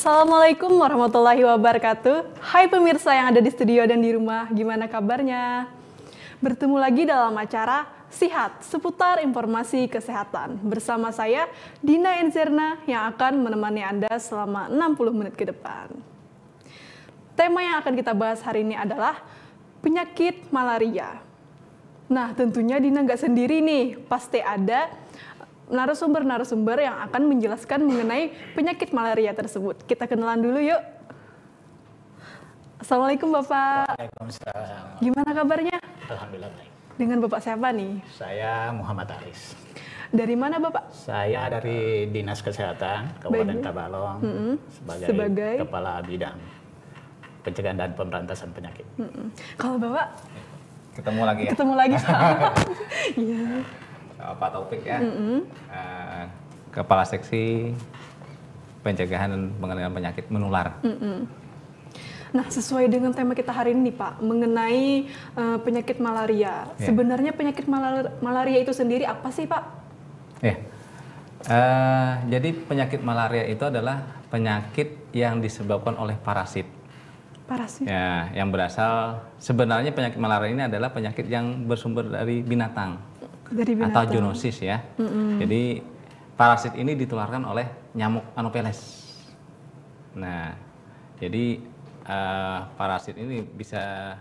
Assalamualaikum warahmatullahi wabarakatuh. Hai pemirsa yang ada di studio dan di rumah, gimana kabarnya? Bertemu lagi dalam acara Sihat, seputar informasi kesehatan. Bersama saya, Dina Enzerna, yang akan menemani Anda selama 60 menit ke depan. Tema yang akan kita bahas hari ini adalah penyakit malaria. Nah, tentunya Dina nggak sendiri nih, pasti ada narasumber-narasumber yang akan menjelaskan mengenai penyakit malaria tersebut. Kita kenalan dulu yuk. Assalamualaikum Bapak. Waalaikumsalam. Gimana kabarnya? Alhamdulillah baik. Dengan Bapak siapa nih? Saya Muhammad Aris. Dari mana Bapak? Saya dari Dinas Kesehatan Kabupaten Baik. Tabalong Sebagai Kepala Bidang Pencegahan dan Pemberantasan Penyakit. Kalau Bapak Ketemu lagi ya, ketemu lagi sama. Iya. Pak Taufik ya, Kepala Seksi Pencegahan dan Pengendalian Penyakit Menular. Nah, sesuai dengan tema kita hari ini Pak, mengenai penyakit malaria. Ya. Sebenarnya penyakit malaria itu sendiri apa sih Pak? Ya, jadi penyakit malaria itu adalah penyakit yang disebabkan oleh parasit. Parasit. Ya, yang berasal sebenarnya penyakit malaria ini adalah penyakit yang bersumber dari binatang. Dari binatang. Atau zoonosis ya. Jadi parasit ini ditularkan oleh nyamuk Anopheles. Nah, jadi parasit ini bisa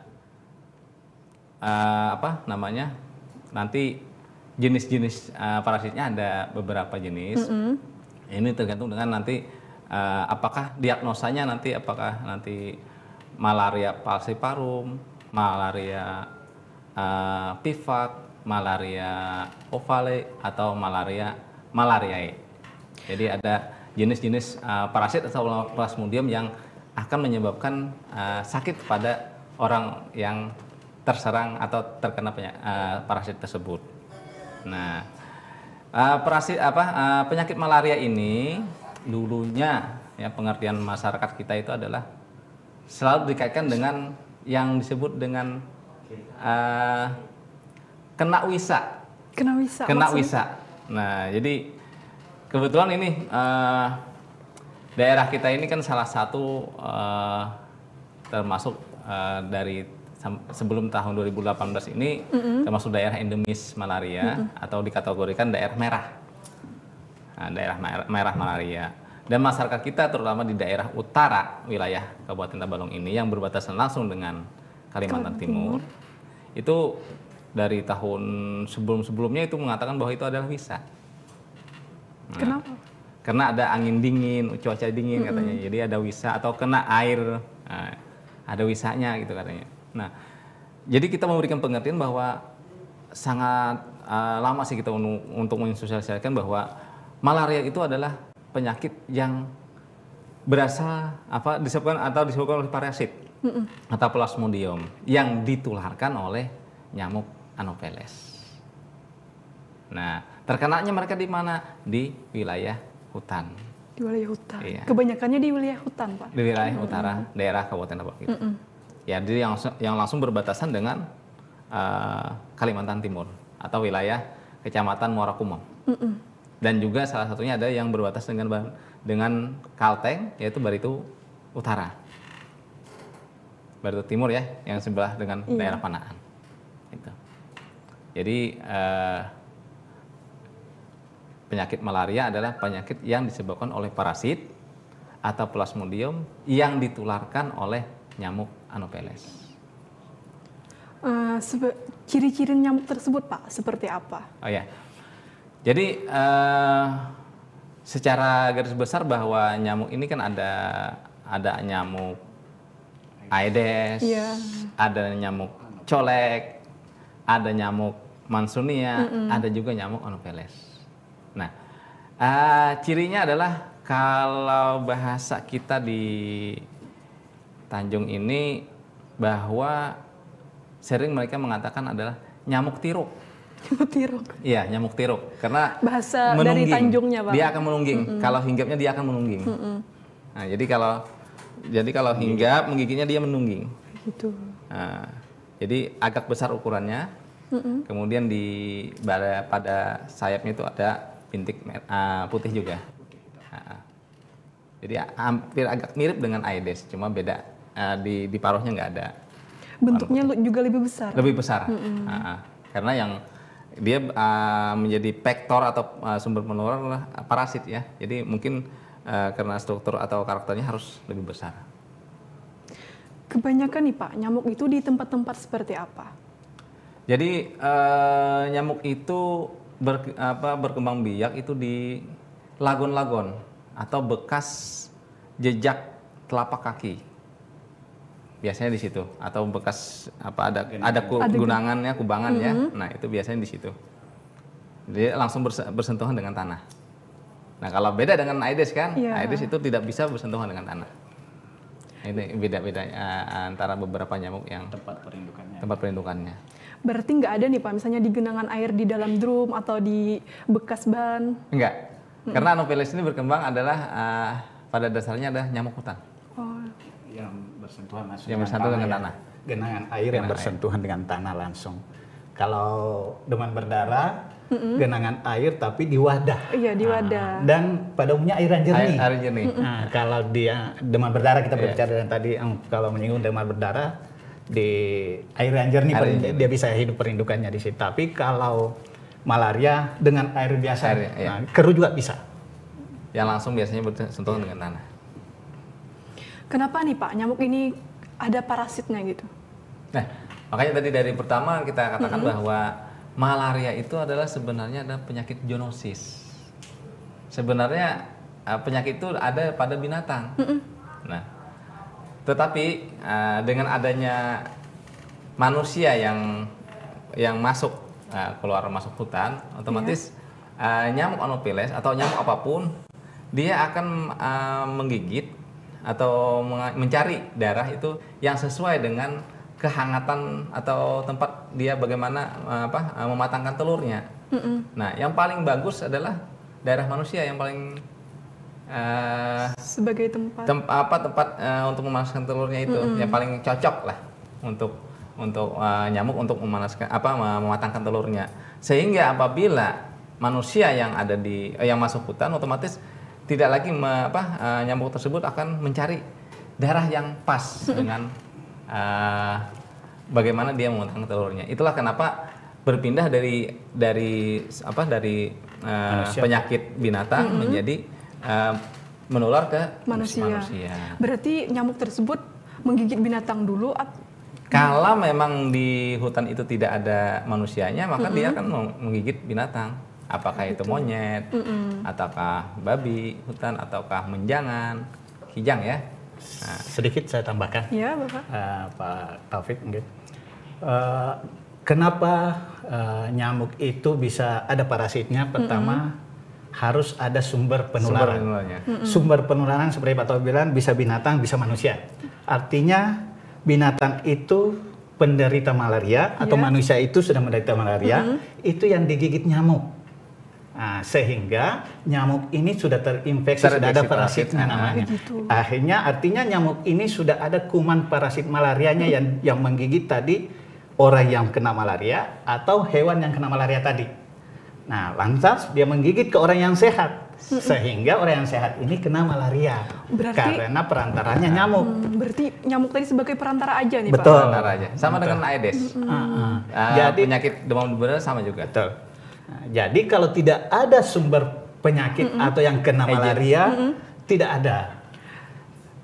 nanti jenis-jenis parasitnya ada beberapa jenis. Ini tergantung dengan nanti apakah diagnosanya apakah nanti malaria falciparum, malaria pivak, malaria ovale, atau malariae. Jadi ada jenis-jenis parasit atau plasmodium yang akan menyebabkan sakit pada orang yang terserang atau terkena parasit tersebut. Nah, penyakit malaria ini dulunya ya pengertian masyarakat kita itu adalah selalu dikaitkan dengan yang disebut dengan kena wisa. Kena wisa. Nah, jadi kebetulan ini daerah kita ini kan salah satu termasuk dari sebelum tahun 2018 ini termasuk daerah endemis malaria atau dikategorikan daerah merah. Nah, daerah merah malaria. Dan masyarakat kita terutama di daerah utara wilayah Kabupaten Tabalong ini yang berbatasan langsung dengan Kalimantan Timur itu dari tahun sebelum-sebelumnya itu mengatakan bahwa itu adalah wisa. Nah, Kenapa? karena ada angin dingin, cuaca dingin katanya. Jadi ada wisa atau kena air, ada wisanya gitu katanya. Nah, jadi kita memberikan pengertian bahwa sangat lama sih kita untuk mensosialisasikan bahwa malaria itu adalah penyakit yang berasal disebabkan oleh parasit atau plasmodium yang ditularkan oleh nyamuk Anopheles. Nah, terkenanya mereka di mana? Di wilayah hutan. Di wilayah hutan. Iya. Kebanyakannya di wilayah hutan, Pak. Di wilayah utara daerah Kabupaten Tabalong itu. Ya, jadi yang langsung berbatasan dengan Kalimantan Timur atau wilayah Kecamatan Muara Kumam. Dan juga salah satunya ada yang berbatas dengan Kalteng, yaitu Barito Utara. Barito Timur ya, yang sebelah dengan daerah Panaan. Gitu. Jadi penyakit malaria adalah penyakit yang disebabkan oleh parasit atau plasmodium yang ditularkan oleh nyamuk Anopheles. Ciri-ciri nyamuk tersebut, Pak, seperti apa? Oh ya. Jadi secara garis besar bahwa nyamuk ini kan ada nyamuk Aedes, ada nyamuk colek, ada nyamuk Mansonia, ada juga nyamuk Anopheles. Nah, cirinya adalah kalau bahasa kita di Tanjung ini bahwa sering mereka mengatakan adalah nyamuk tiruk. Nyamuk tiruk. Iya, nyamuk tiruk. Karena Bahasa menungging. dari Tanjungnya, Pak. Dia akan menungging. Kalau hinggapnya dia akan menungging. Nah, jadi kalau hinggap menggigitnya dia menungging. Gitu. Nah, jadi agak besar ukurannya. Kemudian pada sayapnya itu ada bintik putih juga. Nah, Jadi hampir agak mirip dengan Aedes, cuma beda di paruhnya nggak ada. Bentuknya juga lebih besar. Lebih besar, karena yang dia menjadi vektor atau sumber penularan adalah parasit ya. Jadi mungkin karena struktur atau karakternya harus lebih besar. Kebanyakan nih Pak, nyamuk itu di tempat-tempat seperti apa? Jadi nyamuk itu berkembang biak itu di lagon-lagon atau bekas jejak telapak kaki. Biasanya di situ, atau bekas ada gunangannya, kubangannya. Nah, itu biasanya di situ. Jadi langsung bersentuhan dengan tanah. Nah, kalau beda dengan Aedes kan, Aedes itu tidak bisa bersentuhan dengan tanah. Ini beda-bedanya antara beberapa nyamuk yang tempat perindukannya. Berarti nggak ada nih Pak, misalnya di genangan air di dalam drum atau di bekas ban? Enggak, karena Anopheles ini berkembang adalah pada dasarnya adalah nyamuk hutan. Oh. Yang bersentuhan langsung Yang bersentuhan dengan tanah. Genangan air yang bersentuhan dengan tanah langsung. Kalau demam berdarah, genangan air tapi di wadah. Iya, di wadah. Dan pada umumnya air yang jernih. Air jernih. Nah, kalau dia demam berdarah, kita berbicara dengan tadi, kalau menyinggung demam berdarah di air yang jernih, dia bisa hidup perindukannya di situ. Tapi kalau malaria dengan air biasa, keruh juga bisa. Yang langsung biasanya bersentuhan dengan tanah. Kenapa nih Pak, nyamuk ini ada parasitnya gitu? Nah, makanya tadi dari pertama kita katakan bahwa malaria itu adalah sebenarnya ada penyakit zoonosis. Sebenarnya penyakit itu ada pada binatang. Nah, tetapi dengan adanya manusia yang masuk keluar masuk hutan, otomatis nyamuk Anopheles atau nyamuk apapun dia akan menggigit atau mencari darah itu yang sesuai dengan kehangatan atau tempat dia bagaimana mematangkan telurnya. Nah, yang paling bagus adalah darah manusia yang paling sebagai tempat untuk memanaskan telurnya itu yang paling cocok lah untuk nyamuk untuk mematangkan telurnya. Sehingga apabila manusia yang ada yang masuk hutan otomatis tidak lagi nyamuk tersebut akan mencari darah yang pas dengan bagaimana dia mematangkan telurnya. Itulah kenapa berpindah dari penyakit binatang menjadi menular ke manusia. Berarti nyamuk tersebut menggigit binatang dulu? Kalau memang di hutan itu tidak ada manusianya, maka dia akan menggigit binatang. Apakah itu monyet, ataukah babi hutan, ataukah menjangan, kijang ya. Nah, sedikit saya tambahkan. Ya, Bapak. Pak Taufik mungkin. Kenapa nyamuk itu bisa ada parasitnya? Pertama, harus ada sumber penularan. Sumber penularan seperti Pak Taufik bilang bisa binatang, bisa manusia. Artinya binatang itu penderita malaria atau manusia itu sudah menderita malaria, itu yang digigit nyamuk. Nah, sehingga nyamuk ini sudah terinfeksi, sudah ada parasitnya namanya. Akhirnya artinya nyamuk ini sudah ada kuman parasit malarianya yang menggigit tadi orang yang kena malaria atau hewan yang kena malaria tadi. Nah, lantas dia menggigit ke orang yang sehat. Sehingga orang yang sehat ini kena malaria. Karena perantaranya nyamuk. Berarti nyamuk tadi sebagai perantara aja nih, Pak? Betul. Perantara aja. Sama dengan Aedes. Jadi penyakit demam berdarah sama juga. Betul. Nah, jadi kalau tidak ada sumber penyakit atau yang kena malaria, tidak ada.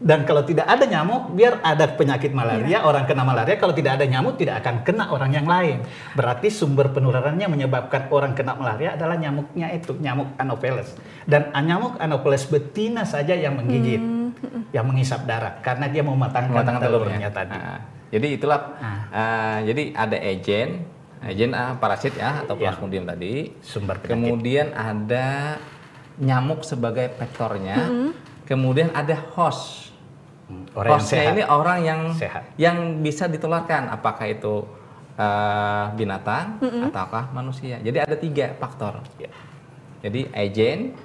Dan kalau tidak ada nyamuk, biar ada penyakit malaria, orang kena malaria, kalau tidak ada nyamuk tidak akan kena orang yang lain. Berarti sumber penularannya menyebabkan orang kena malaria adalah nyamuknya itu, nyamuk Anopheles. Dan nyamuk Anopheles betina saja yang menggigit, yang menghisap darah, karena dia mematangkan telurnya tadi. Jadi itulah, jadi ada agen parasit ya atau plasmodium tadi, sumber penyakit. Kemudian ada nyamuk sebagai vektornya, kemudian ada host. Hostnya ini orang yang sehat, yang bisa ditularkan, apakah itu binatang ataukah manusia. Jadi ada 3 faktor. Jadi agen,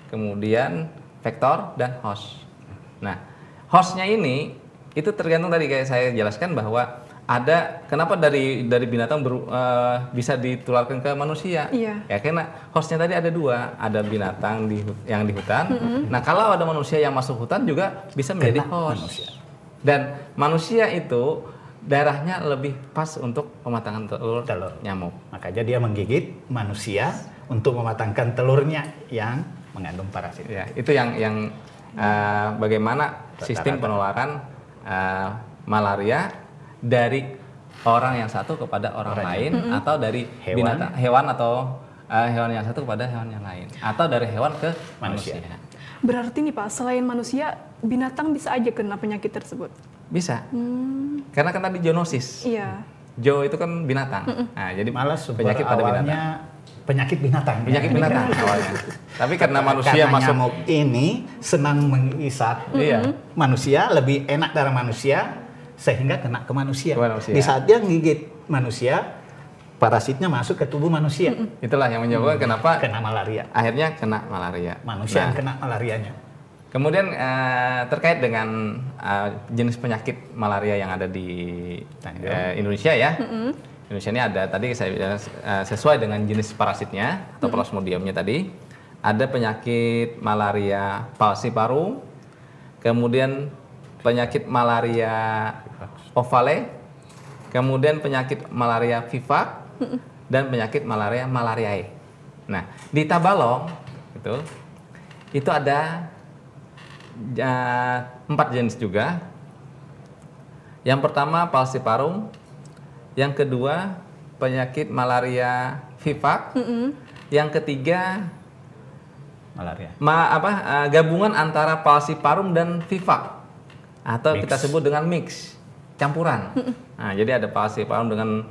kemudian vektor dan host. Nah, hostnya ini itu tergantung tadi kayak saya jelaskan bahwa kenapa dari binatang bisa ditularkan ke manusia? Iya. Ya karena hostnya tadi ada 2, ada binatang yang di hutan. Nah kalau ada manusia yang masuk hutan juga bisa menjadi host. Manusia. Dan manusia itu daerahnya lebih pas untuk pematangan telur nyamuk. Makanya dia menggigit manusia untuk mematangkan telurnya yang mengandung parasit. Ya, itu yang bagaimana sistem penularan malaria dari orang yang satu kepada orang lain, atau dari hewan atau hewan yang satu kepada hewan yang lain, atau dari hewan ke manusia. Berarti nih Pak, selain manusia, binatang bisa aja kena penyakit tersebut? Bisa. Karena kan tadi zoonosis. Iya. Zoo itu kan binatang. Nah, jadi malah penyakit pada binatang. Penyakit binatang. Penyakit binatang awalnya. Tapi karena manusia masuk nyamuk ini senang mengisap manusia, lebih enak dari manusia, sehingga kena ke manusia. Di saat dia gigit manusia, parasitnya masuk ke tubuh manusia. Itulah yang menyebabkan kenapa kena malaria. Akhirnya kena malaria. Manusia yang kena malarianya. Kemudian terkait dengan jenis penyakit malaria yang ada di Indonesia ya. Indonesia ini ada tadi saya bilang sesuai dengan jenis parasitnya atau plasmodiumnya tadi. Ada penyakit malaria falciparum, kemudian penyakit malaria ovale, kemudian penyakit malaria vivax, dan penyakit malariae. Nah, di Tabalong itu ada 4 jenis juga. Yang pertama falciparum, yang kedua penyakit malaria vivax, yang ketiga malaria. Gabungan antara falciparum dan vivax, atau kita sebut dengan mix, campuran. Nah, jadi ada falciparum dengan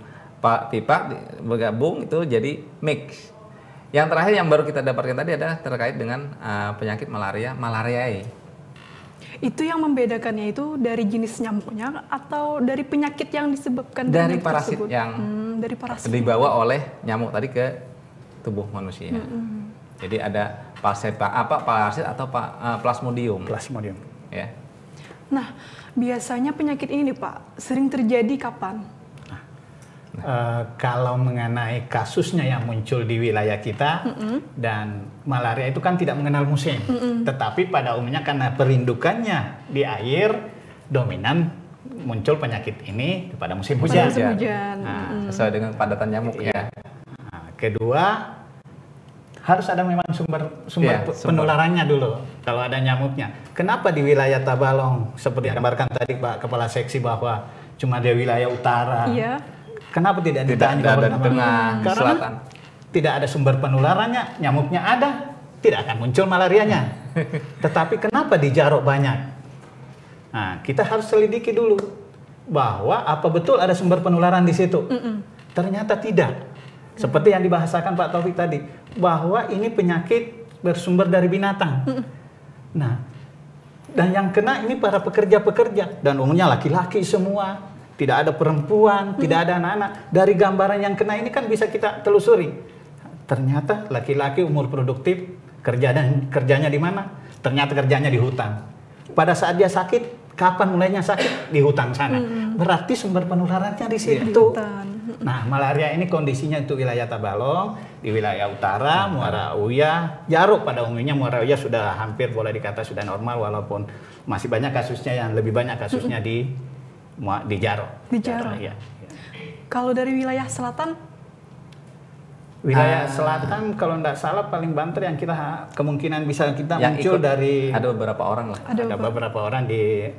vivax bergabung itu jadi mix. Yang terakhir yang baru kita dapatkan tadi adalah terkait dengan penyakit malariae. Itu yang membedakannya itu dari jenis nyamuknya atau dari penyakit yang disebabkan dari parasit tersebut? yang dari parasit dibawa oleh nyamuk tadi ke tubuh manusia. Jadi ada parasit atau plasmodium. Plasmodium. Ya. Nah, biasanya penyakit ini nih Pak sering terjadi kapan? Kalau mengenai kasusnya yang muncul di wilayah kita, dan malaria itu kan tidak mengenal musim, tetapi pada umumnya karena perindukannya di air, dominan muncul penyakit ini pada musim hujan. Nah, sesuai dengan padatan nyamuk ya. Nah, kedua, harus ada memang sumber penularannya dulu kalau ada nyamuknya. Kenapa di wilayah Tabalong seperti gambarkan tadi Pak Kepala Seksi bahwa cuma di wilayah utara? Iya. Kenapa tidak di tengah, selatan? Tidak ada sumber penularannya, nyamuknya ada, tidak akan muncul malarianya. Tetapi kenapa di Jarok banyak? Nah, kita harus selidiki dulu bahwa apa betul ada sumber penularan di situ. Ternyata tidak. Seperti yang dibahasakan Pak Taufik tadi, bahwa ini penyakit bersumber dari binatang. Nah, dan yang kena ini para pekerja-pekerja, dan umumnya laki-laki semua. Tidak ada perempuan, tidak ada anak-anak. Dari gambaran yang kena ini kan bisa kita telusuri. Ternyata laki-laki umur produktif, kerjanya di mana? Ternyata kerjanya di hutan. Pada saat dia sakit, kapan mulainya sakit? Di hutan sana. Berarti sumber penularannya di situ. Nah, malaria ini kondisinya untuk wilayah Tabalong, di wilayah utara, Muara Uya, Jarok pada umumnya Muara Uya sudah hampir boleh dikata sudah normal, walaupun masih banyak kasusnya yang lebih banyak kasusnya di Jarok. Di Jarok. Ya. Kalau dari wilayah selatan? Wilayah selatan kalau tidak salah paling banter yang kita kemungkinan bisa kita muncul dari ada beberapa orang lah. Ada beberapa orang di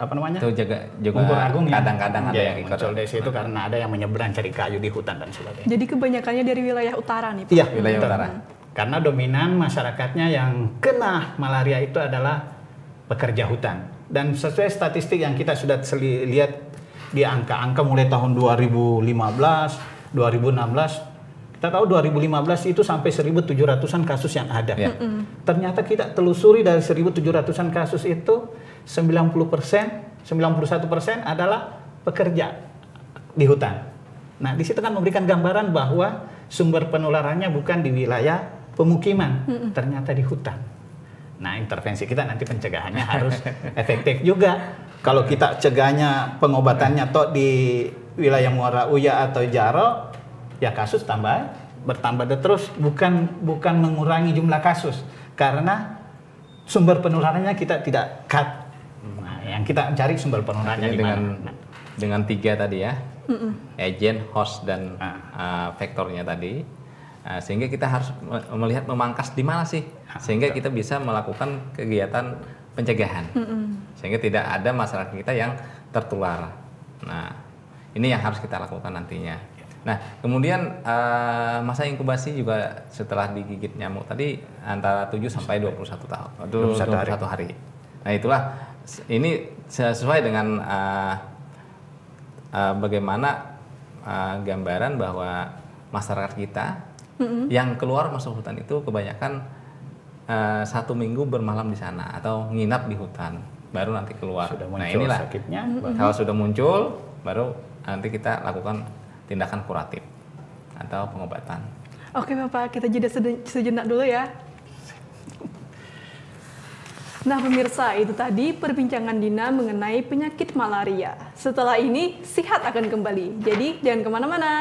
apa namanya? Itu juga Umpur Agung ya. Kadang-kadang ada yang ikut muncul dari situ karena ada yang menyeberang cari kayu di hutan dan sebagainya. Jadi kebanyakannya dari wilayah utara nih Pak? Iya, wilayah utara. Karena dominan masyarakatnya yang kena malaria itu adalah pekerja hutan. Dan sesuai statistik yang kita sudah lihat di angka-angka mulai tahun 2015, 2016, kita tahu 2015 itu sampai 1.700-an kasus yang ada. Ternyata kita telusuri dari 1.700-an kasus itu 91% adalah pekerja di hutan. Nah, di situ kan memberikan gambaran bahwa sumber penularannya bukan di wilayah pemukiman, ternyata di hutan. Nah, intervensi kita nanti pencegahannya harus efektif juga. Kalau kita cegahnya pengobatannya toh di wilayah Muara Uya atau Jaro, ya kasus bertambah terus, bukan mengurangi jumlah kasus karena sumber penularannya kita tidak cut. Nah, yang kita cari sumber penularannya di mana? Dengan 3 tadi ya, agent, host dan vektornya tadi, sehingga kita harus melihat memangkas di mana sih, sehingga kita bisa melakukan kegiatan pencegahan, sehingga tidak ada masyarakat kita yang tertular. Nah, ini yang harus kita lakukan nantinya. Nah, kemudian masa inkubasi juga setelah digigit nyamuk tadi antara 7 sampai 21 tahun, 21 hari. Nah, itulah ini sesuai dengan bagaimana gambaran bahwa masyarakat kita yang keluar masuk hutan itu kebanyakan 1 minggu bermalam di sana atau nginap di hutan, baru nanti keluar. Nah, inilah sakitnya. Kalau sudah muncul, baru nanti kita lakukan tindakan kuratif atau pengobatan. Oke Bapak, kita jeda sejenak dulu ya. Nah pemirsa, itu tadi perbincangan Dina mengenai penyakit malaria. Setelah ini, Sihat akan kembali. Jadi jangan kemana-mana.